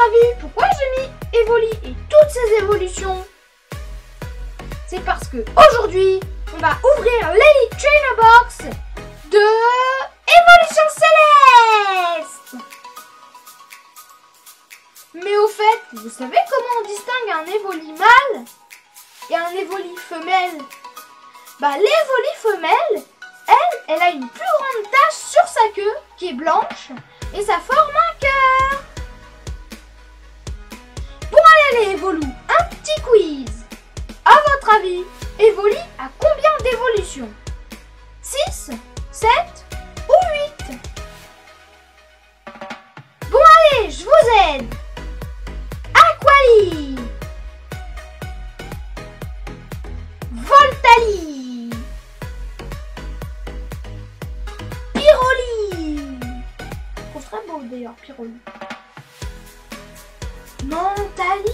avis, pourquoi j'ai mis Evoli et toutes ces évolutions? C'est parce que aujourd'hui, on va ouvrir l'Elite Trainer Box de Évolution Céleste. Mais au fait, vous savez comment on distingue un Evoli mâle et un Evoli femelle? Bah, l'Evoli femelle, elle a une plus grande tache sur sa queue qui est blanche et ça forme un cœur. Bon allez les Evolus, un petit quiz. À votre avis, Evoli a combien d'évolutions? 6, 7 ou 8? Bon allez, je vous aide. Aquali, Voltali, Pyroli. Je trouve très beau d'ailleurs, Pyroli. Mentali,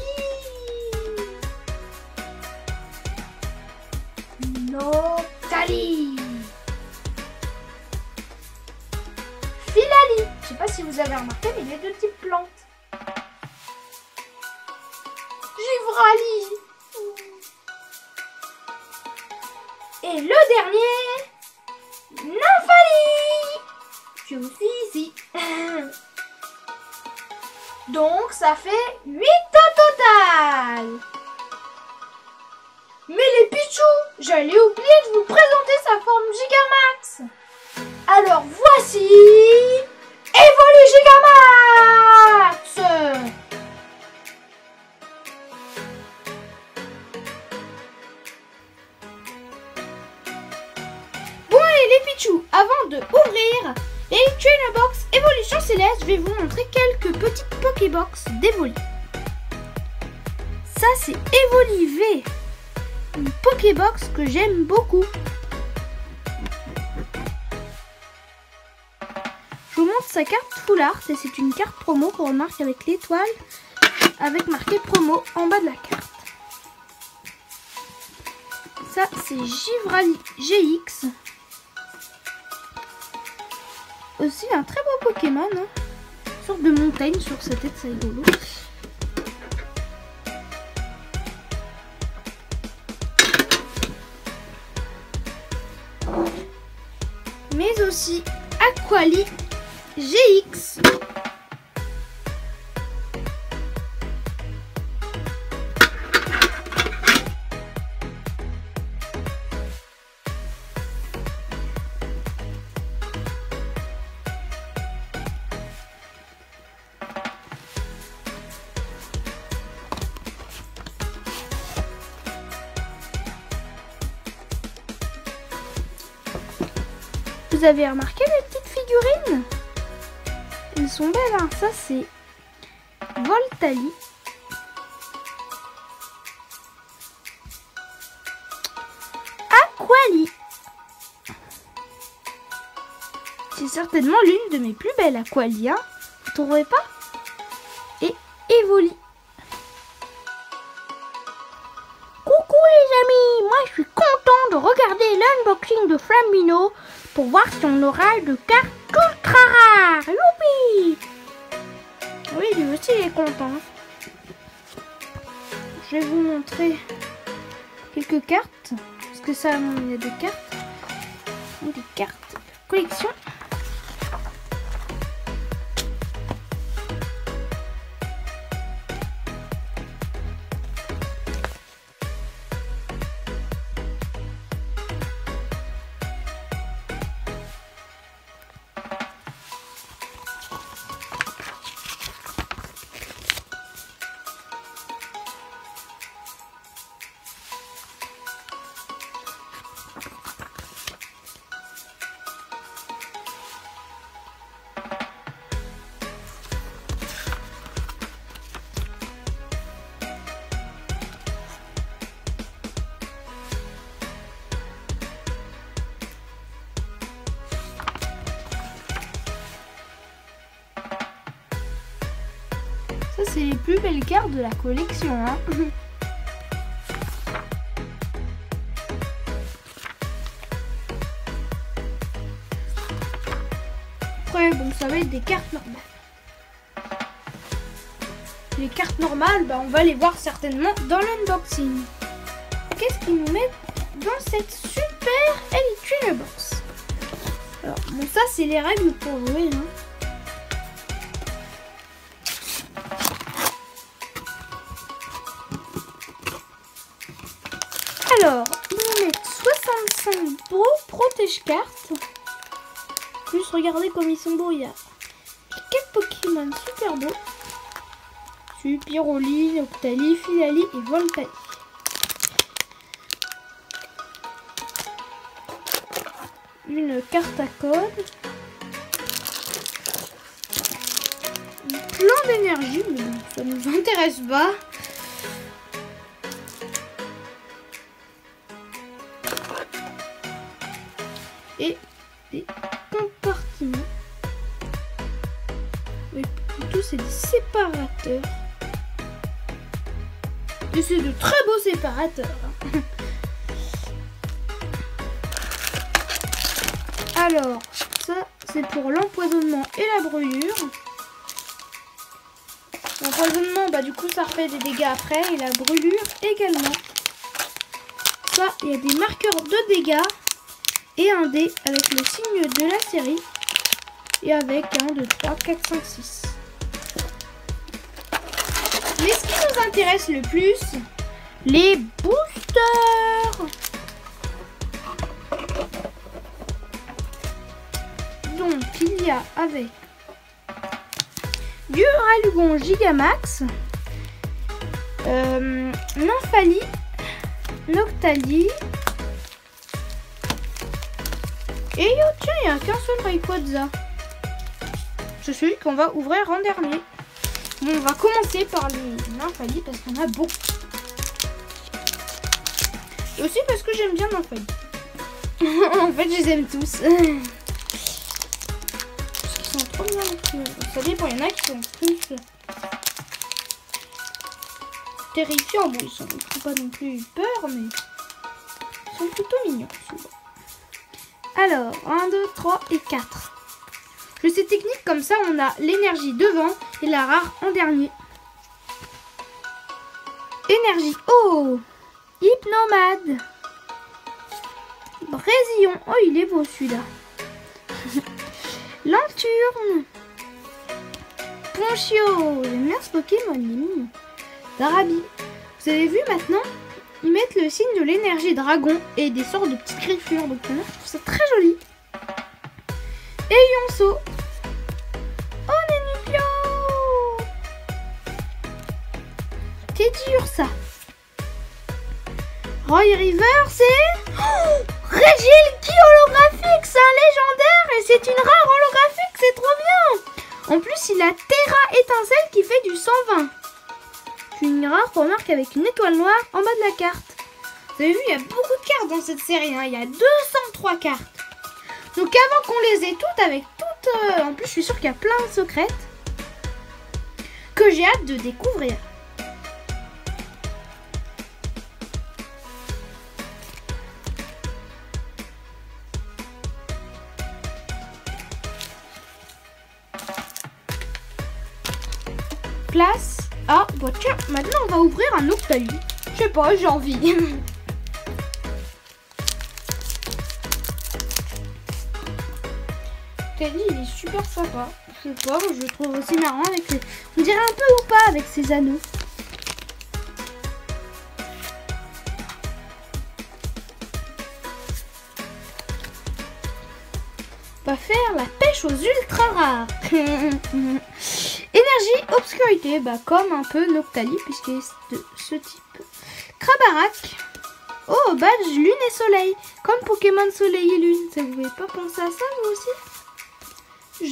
Noctali, Philali. Je sais pas si vous avez remarqué, mais il y a deux types de plantes. Givrali. Et le dernier, Nymphali, qui est aussi ici. Donc ça fait 8 au total. Mais les Pichou, j'allais oublier de vous présenter sa forme Gigamax. Alors voici Evoli Gigamax. Bon allez les Pichou, avant de ouvrir l'Elite Trainer Box Évolution Céleste, je vais vous montrer quelques petites Pokébox d'Evoli. Ça c'est Evoli V, une Pokébox que j'aime beaucoup. Je vous montre sa carte Full Art et c'est une carte promo qu'on remarque avec l'étoile avec marqué promo en bas de la carte. Ça c'est Givrali GX. Aussi un très beau Pokémon, hein. Une sorte de montagne sur sa tête, c'est rigolo. Mais aussi Aquali GX. Vous avez remarqué les petites figurines? Elles sont belles, hein. Ça c'est Voltali. Aquali. C'est certainement l'une de mes plus belles Aquali, hein. Vous trouverez pas? Et Evoli. Coucou les amis, moi je suis content de regarder l'unboxing de Flamino pour voir si on aura de cartes ultra rares. Youpi! Oui, lui aussi il est content. Je vais vous montrer quelques cartes, parce que ça, il y a des cartes. Des cartes collection. Ça, c'est les plus belles cartes de la collection, hein. Après, bon, ça va être des cartes normales. les cartes normales, bah, on va les voir certainement dans l'unboxing. Qu'est-ce qu'ils nous mettent dans cette super Elite Box? Alors, bon, ça, c'est les règles pour jouer. Hein. Alors, ils nous mettent 65 beaux protège-cartes. Plus, regardez comme ils sont beaux. Il y a 4 Pokémon super beaux. Pyroli, Noctali, Philali et Voltali. Une carte à code. Plein d'énergie, mais bon, ça ne nous intéresse pas. Et des compartiments. Oui, plutôt c'est des séparateurs. Et c'est de très beaux séparateurs. Alors, ça c'est pour l'empoisonnement et la brûlure. L'empoisonnement, bah du coup ça refait des dégâts après. Et la brûlure également. Ça, il y a des marqueurs de dégâts. Et un dé avec le signe de la série. Et avec 1, 2, 3, 4, 5, 6. Mais ce qui nous intéresse le plus, les boosters. Donc il y a avec du Ralugon Gigamax, Nymphali, Noctali. Et tiens, il n'y a qu'un seul Rayquaza. C'est celui qu'on va ouvrir en dernier. Bon, on va commencer par les Nymphali parce qu'on a beaucoup. Et aussi parce que j'aime bien Nymphali. En fait, je les aime tous. Parce qu'ils sont trop bien. Ça dépend, il y en a qui sont plus terrifiants. Bon, ils sont pas non plus peur, mais ils sont plutôt mignons souvent. Alors, 1, 2, 3 et 4. Je sais technique, comme ça on a l'énergie devant et la rare en dernier. Énergie. Oh, Hypnomade. Brésillon. Oh, il est beau celui-là. Lanturne. Ponchio. J'aime bien ce Pokémon, il est mignon. Darabi. Vous avez vu maintenant, ils mettent le signe de l'énergie dragon et des sortes de petites griffures. Donc je trouve ça très joli. Et Yonso. Oh, Nenupio. C'est dur ça. Roy River, c'est Regieleki holographique. C'est un légendaire et c'est une rare holographique. C'est trop bien. En plus, il a Terra étincelle qui fait du 120. Une rare remarque avec une étoile noire en bas de la carte. Vous avez vu, il y a beaucoup de cartes dans cette série. Hein. Il y a 203 cartes. Donc avant qu'on les ait toutes avec toutes... en plus, je suis sûre qu'il y a plein de secrètes que j'ai hâte de découvrir. Place à... Bon, tiens, maintenant on va ouvrir un Noctali. Je sais pas, j'ai envie. Noctali, il est super sympa. Je sais pas, je le trouve aussi marrant avec les... On dirait un peu ou pas avec ses anneaux. On va faire la pêche aux ultra rares. Énergie, obscurité, bah comme un peu Noctali puisqu'il est de ce type. Crabarak. Oh, badge lune et soleil. Comme Pokémon soleil et lune. Ça vous pouvez pas penser à ça vous aussi?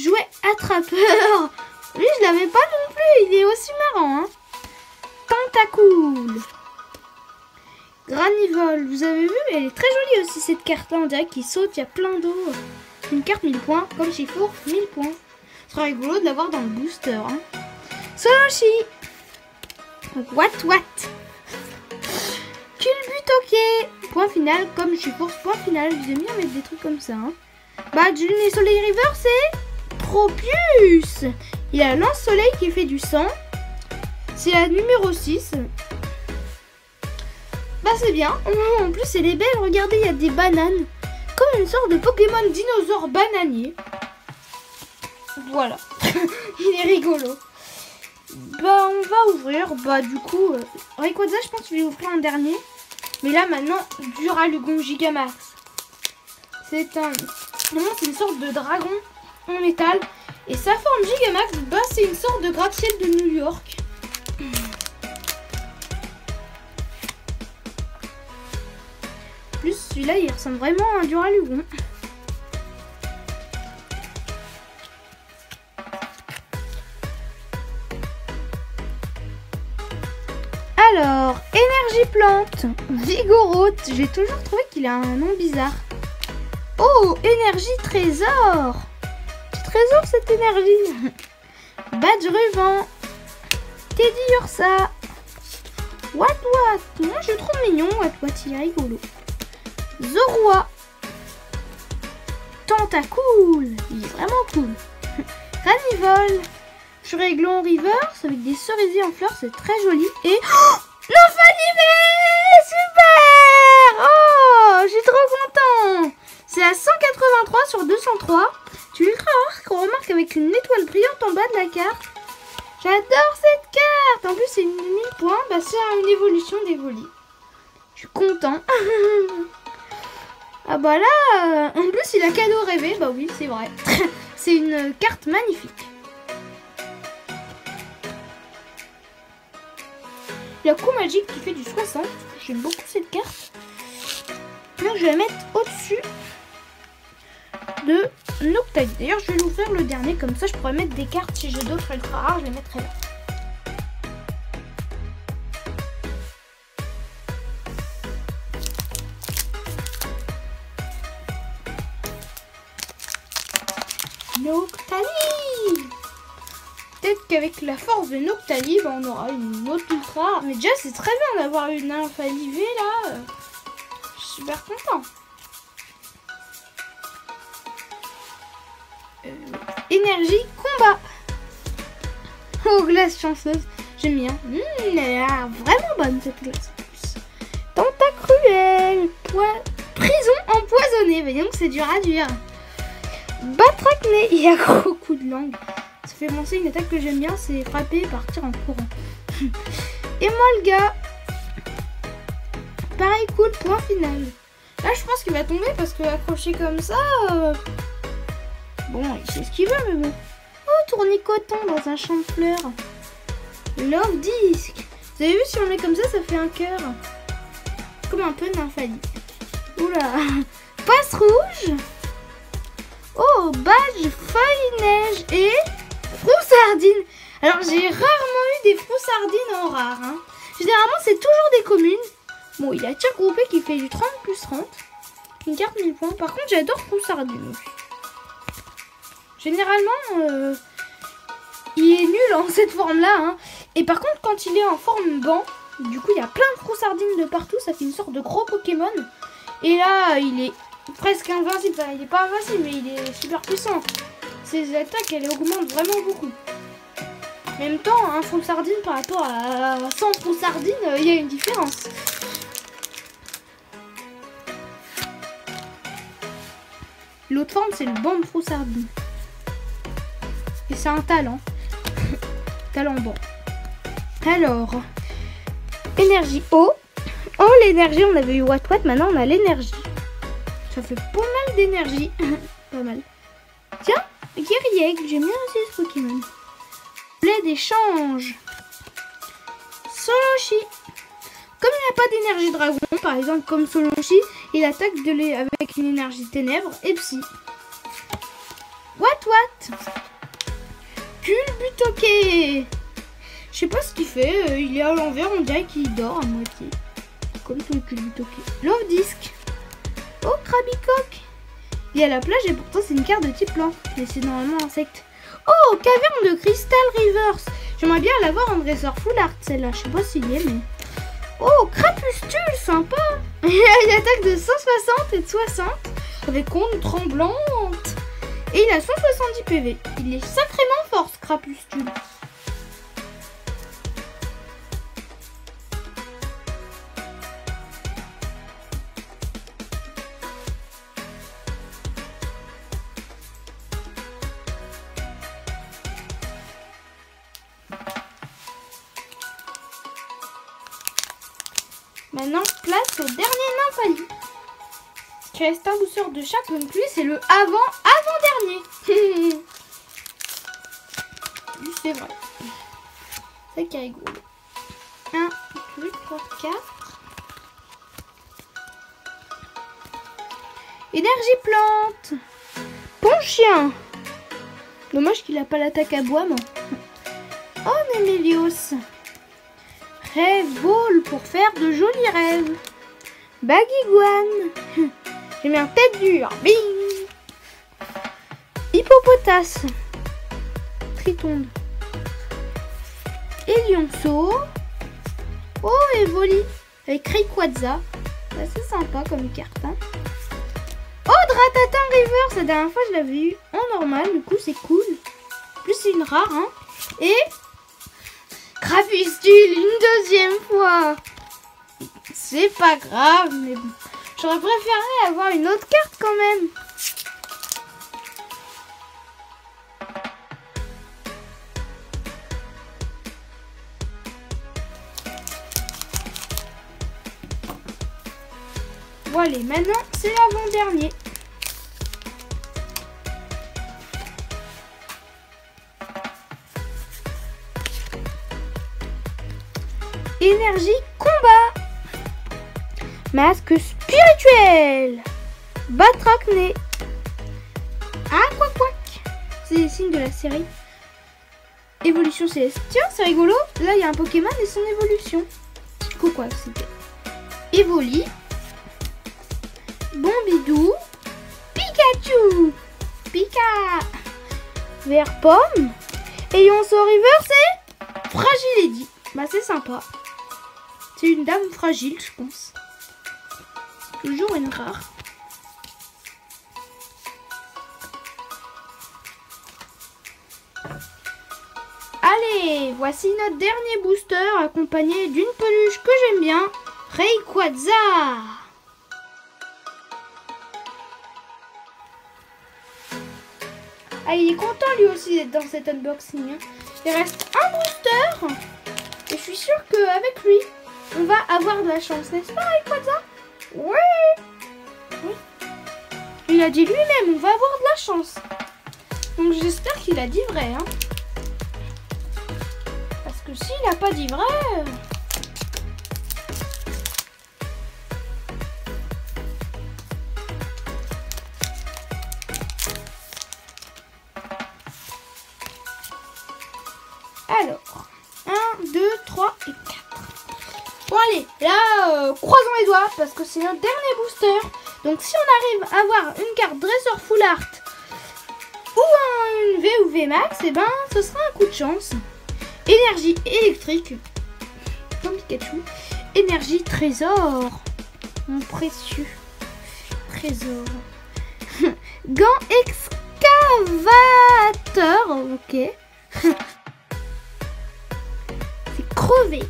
Jouet attrapeur. Lui je l'avais pas non plus. Il est aussi marrant. Hein. Tentacool. Granivole. Vous avez vu? Elle est très jolie aussi cette carte là. On dirait qu'il saute. Il y a plein d'eau. Une carte 1000 points. Comme chez Four 1000 points. Ce sera rigolo de l'avoir dans le booster. Hein. Soloshi. What. Culbutoke. Point final, comme je suis pour ce point final. J'aime bien mettre des trucs comme ça. Hein. Badge Lune et Soleil River, c'est Tropius. Il a un lance-soleil qui fait du sang. C'est la numéro 6. Bah c'est bien. En plus elle est belle. Regardez, il y a des bananes. Comme une sorte de Pokémon dinosaure bananier. Voilà. Il est rigolo. Bah on va ouvrir. Bah du coup, Rayquaza, je pense que je vais ouvrir un dernier. Mais là maintenant, Duralugon Gigamax. C'est une sorte de dragon en métal. Et sa forme Gigamax, bah c'est une sorte de gratte-ciel de New York. Plus celui-là il ressemble vraiment à un Duralugon. Alors, énergie plante, Vigoroth, j'ai toujours trouvé qu'il a un nom bizarre. Oh, énergie trésor. Petit trésor cette énergie. Badge ruban, Teddy Ursa, What. Moi je le trouve mignon, What, il est rigolo. Zorua, Tentacool, il est vraiment cool. Ranivol, Furéglon Reverse avec des cerisiers en fleurs, c'est très joli. Et Nymphalivé, super. Oh, je suis trop content. C'est à 183 sur 203. Tu ultra rare qu'on remarque avec une étoile brillante en bas de la carte. J'adore cette carte. En plus c'est une 1000 points, bah c'est une évolution d'Evoli. Je suis content. Ah bah là, en plus il a cadeau rêvé, bah oui c'est vrai. C'est une carte magnifique. La coup magique qui fait du 60. J'aime beaucoup cette carte. Donc je vais la mettre au-dessus de Noctali. D'ailleurs je vais l'ouvrir le dernier, comme ça je pourrais mettre des cartes si j'ai d'autres ultra rares, je les mettrai là. Noctali. Peut-être qu'avec la force de Noctali, bah, on aura une autre ultra rare. Mais déjà c'est très bien d'avoir une Nymphalivé là. Je suis super content. Énergie combat. Oh, glace chanceuse. J'aime bien. Elle a l'air vraiment bonne cette glace. Tentacruel. Prison empoisonnée. Voyons que c'est dur à dire. Batracné. Il y a gros coup de langue. Ça fait penser une attaque que j'aime bien. C'est frapper et partir en courant. Emolga. Pareil cool. Point final. Là je pense qu'il va tomber parce que accroché comme ça... Bon, il sait ce qu'il veut, mais bon. Oh, tournicoton dans un champ de fleurs. Love disc. Vous avez vu, si on met comme ça fait un cœur. Comme un peu Nymphali. Oula. Passe rouge. Oh, badge, feuille, neige et froussardine. Alors, j'ai rarement eu des froussardines en rare. Hein. Généralement, c'est toujours des communes. Bon, il y a tir groupé qui fait du 30 plus 30. Une carte 1000 points. Par contre, j'adore froussardine aussi. Généralement, il est nul en cette forme-là. Hein. Et par contre, quand il est en forme banc, du coup, il y a plein de froussardines de partout. Ça fait une sorte de gros Pokémon. Et là, il est presque invincible. Enfin, il n'est pas invincible, mais il est super puissant. Ses attaques, elles augmentent vraiment beaucoup. En même temps, un froussardine par rapport à 100 froussardines, il y a une différence. L'autre forme, c'est le banc de froussardine. Et c'est un talent. Talent bon. Alors, énergie eau. Oh, l'énergie, on avait eu What, maintenant on a l'énergie. Ça fait pas mal d'énergie. Pas mal. Tiens, Guerriègle, j'aime bien aussi ce Pokémon. Blé d'échange. Solonchi. Comme il n'y a pas d'énergie dragon, par exemple comme Solonchi, il attaque avec une énergie ténèbres et psy. What. Culbutoqué. Je sais pas ce qu'il fait, il est à l'envers, on dirait qu'il dort à moitié. Comme tout le Culbutoqué. Love disc. Oh, Krabicoque. Il est à la plage et pourtant c'est une carte de type plante. Mais c'est normalement insecte. Oh, caverne de cristal reverse. J'aimerais bien l'avoir en dresseur full art celle-là. Je sais pas s'il y est, mais... Oh, crapustule, sympa. Il a une attaque de 160 et de 60 avec onde tremblante. Et il a 170 PV. Il est sacrément fort, ce crapustule. Maintenant, place au dernier Nymphalie. Qui reste un booster de chaque. Donc lui, c'est le avant-dernier. C'est vrai. C'est qui est rigolo. 1, 2, 3, 4. Énergie plante. Ponchien. Dommage qu'il n'a pas l'attaque à bois, moi. Oh, Némélios. Rêve ball pour faire de jolis rêves. Baguiguane. J'ai mis un tête dure. Bing. Hippopotas. Tritonde. Elionceau. Oh, Evoli. Avec Rayquaza. C'est sympa comme carte. Hein. Oh, Dratata Reverse. La dernière fois, je l'avais eu en normal. Du coup, c'est cool. En plus, c'est une rare. Hein. Et Crapustule une deuxième fois. C'est pas grave, mais bon. J'aurais préféré avoir une autre carte quand même. Voilà, maintenant c'est l'avant-dernier. Énergie combat. Masque spirituel. Batracné. Ah, quack quack. C'est des signes de la série. Évolution céleste. Tiens, c'est rigolo. Là, il y a un Pokémon et son évolution. Quoi, c'était Evoli. Bombidou. Pikachu. Pika. Vert pomme. Et on sort River, c'est Fragile Eddy. Bah, c'est sympa. C'est une dame fragile, je pense. Toujours une rare. Allez, voici notre dernier booster accompagné d'une peluche que j'aime bien, Rayquaza. Ah, il est content lui aussi d'être dans cet unboxing. Hein. Il reste un booster et je suis sûre qu'avec lui, on va avoir de la chance, n'est-ce pas Rayquaza? Oui. Il a dit lui-même, on va avoir de la chance. Donc j'espère qu'il a dit vrai. Hein. Parce que s'il n'a pas dit vrai... Alors, 1, 2, 3 et 4. Bon allez, là, croisons les doigts parce que c'est notre dernier booster. Donc si on arrive à avoir une carte Dresseur Full Art ou une V ou V Max, et ben ce sera un coup de chance. Énergie électrique, comme Pikachu. Énergie trésor, mon précieux trésor. Gant excavateur, ok. C'est crevé.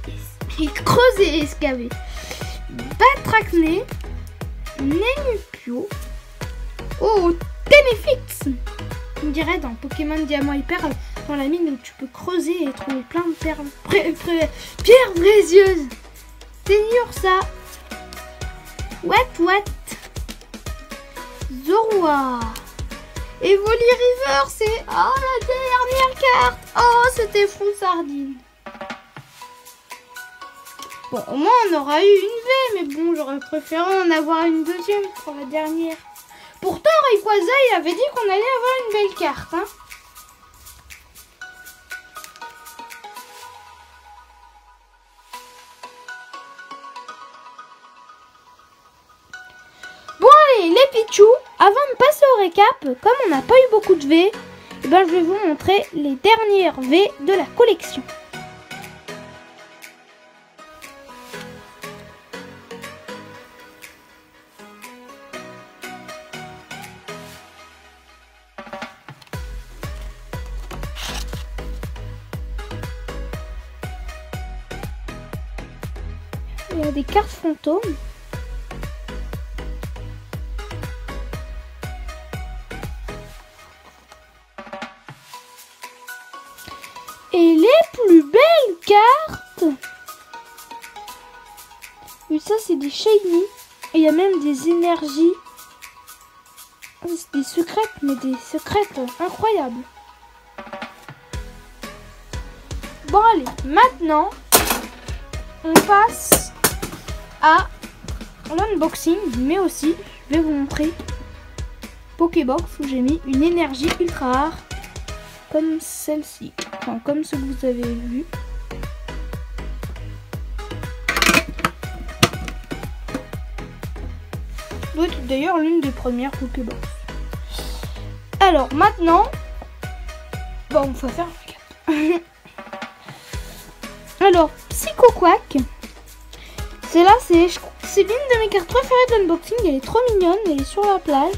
Et creuser et excaver. Batracné. Nenupio. Oh, Ténéfix. On dirait dans Pokémon Diamant et Perle, dans la mine où tu peux creuser et trouver plein de perles. Pierres précieuses. Ténursa. What. Zorua. Evoli River, c'est... Oh, la dernière carte. Oh, c'était fond sardine. Bon, au moins on aura eu une V, mais bon, j'aurais préféré en avoir une deuxième pour la dernière. Pourtant, Rayquaza, il avait dit qu'on allait avoir une belle carte. Hein. Bon, allez, les Pichou, avant de passer au récap, comme on n'a pas eu beaucoup de V, eh ben, je vais vous montrer les dernières V de la collection. Il y a des cartes fantômes. Et les plus belles cartes. Ici, Ça, c'est des shiny. Et il y a même des énergies. Des secrètes, mais des secrètes incroyables. Bon, allez. Maintenant, on passe à l'unboxing. Mais aussi, je vais vous montrer Pokébox où j'ai mis une énergie ultra rare. Comme celle-ci. Enfin, comme ce que vous avez vu. Doit être d'ailleurs l'une des premières Pokébox. Alors maintenant, bon, on va faire un recap. Alors, Psycho Quack. Celle-là, c'est l'une de mes cartes préférées d'unboxing. Elle est trop mignonne. Elle est sur la plage.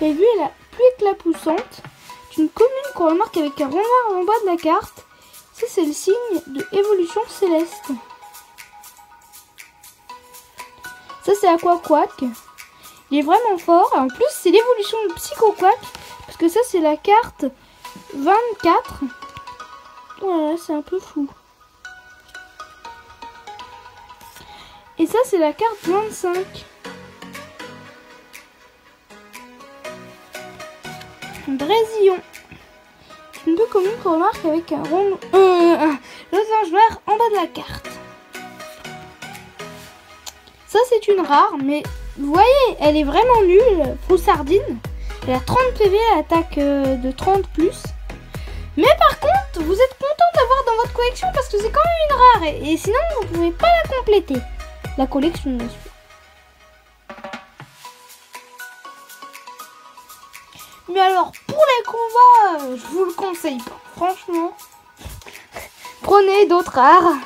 Et vu, elle a plus éclapoussante. C'est une commune qu'on remarque avec un rond noir en bas de la carte. Ça, c'est le signe de évolution céleste. Ça, c'est Aqua Quack. Il est vraiment fort. Et en plus, c'est l'évolution de Psycho Quack. Parce que ça, c'est la carte 24. Voilà, c'est un peu flou. Et ça, c'est la carte 25. Drésillon. Une peu commune qu'on remarque avec un rond losange vert en bas de la carte. Ça, c'est une rare, mais vous voyez, elle est vraiment nulle. Froussardine. Elle a 30 PV, elle attaque de 30 plus. Mais par contre, vous êtes content d'avoir dans votre collection parce que c'est quand même une rare. Et sinon, vous pouvez pas la compléter. La collection, bien sûr. Mais alors, pour les combats, je vous le conseille pas. Franchement, prenez d'autres rares.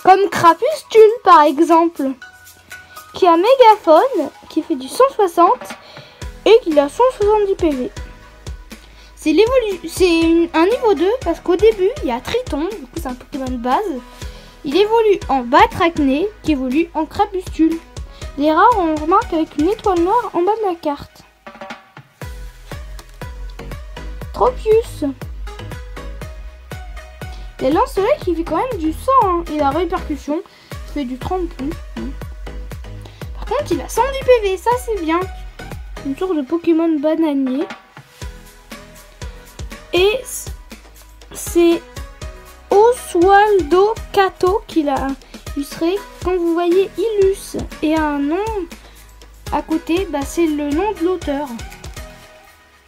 Comme Crapustule, par exemple. Qui a Mégaphone, qui fait du 160. Et qui a 170 PV. C'est un niveau 2, parce qu'au début, il y a Triton. Du coup, c'est un Pokémon de base. Il évolue en Batracné, qui évolue en Crapustule. Les rares, on remarque avec une étoile noire en bas de la carte. Tropius. Et lance-soleil qui fait quand même du 100. Hein. Et la répercussion fait du 30 plus. Par contre, il a 110 PV. Ça, c'est bien. Une sorte de Pokémon bananier. Et c'est Oswaldo Cato qui l'a illustré. Quand vous voyez Illus et un nom à côté, bah, c'est le nom de l'auteur.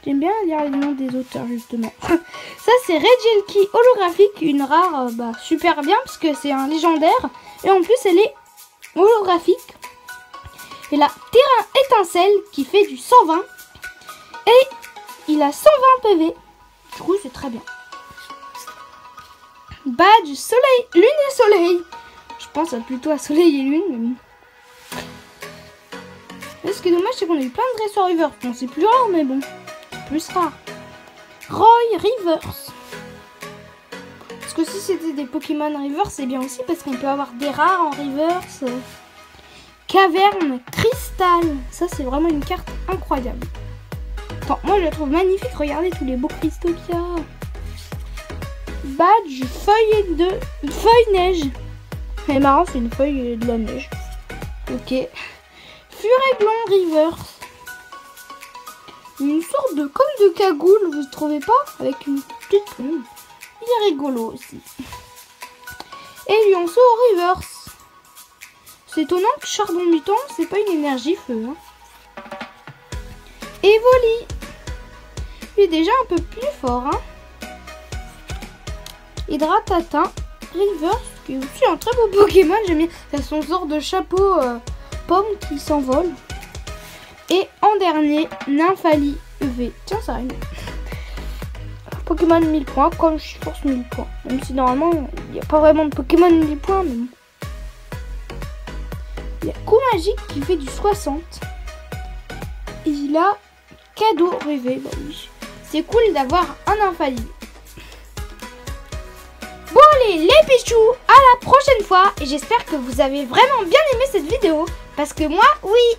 J'aime bien lire les noms des auteurs, justement. Ça, c'est Regieleki holographique, une rare super bien, parce que c'est un légendaire. Et en plus, elle est holographique. Et la Terrain étincelle, qui fait du 120. Et il a 120 PV. Du coup, c'est très bien. Badge, soleil, lune et soleil. Je pense plutôt à soleil et lune. Mais bon. Ce qui est dommage, c'est qu'on a eu plein de dresseurs Rivers. Bon, c'est plus rare, mais bon. Plus rare. Roy Rivers. Parce que si c'était des Pokémon Rivers, c'est bien aussi parce qu'on peut avoir des rares en Rivers. Caverne Cristal. Ça, c'est vraiment une carte incroyable. Enfin, moi, je la trouve magnifique. Regardez tous les beaux cristaux qu'il y a. Badge feuille neige. C'est marrant, c'est une feuille de la neige. Ok. Furéglon Rivers. Une sorte de comme de cagoule, vous ne trouvez pas? Avec une petite plume. Il est rigolo aussi. Et Lionceau Rivers. C'est étonnant que Charbon Mutant, c'est pas une énergie feu. Hein. Evoli. Il est déjà un peu plus fort. Hein. Hydratatin Rivers, qui est aussi un très beau Pokémon. J'aime bien. Ça a son sort de chapeau pomme qui s'envole. Et en dernier, Nymphali EV. Tiens, ça arrive. Pokémon 1000 points, comme je force 1000 points. Même si normalement, il n'y a pas vraiment de Pokémon 1000 points. Mais bon. Il y a Coup Magique qui fait du 60. Et il a Cadeau Rêvé. Bah oui. C'est cool d'avoir un Nymphali. Bon allez, les pichous, à la prochaine fois. Et j'espère que vous avez vraiment bien aimé cette vidéo. Parce que moi, oui.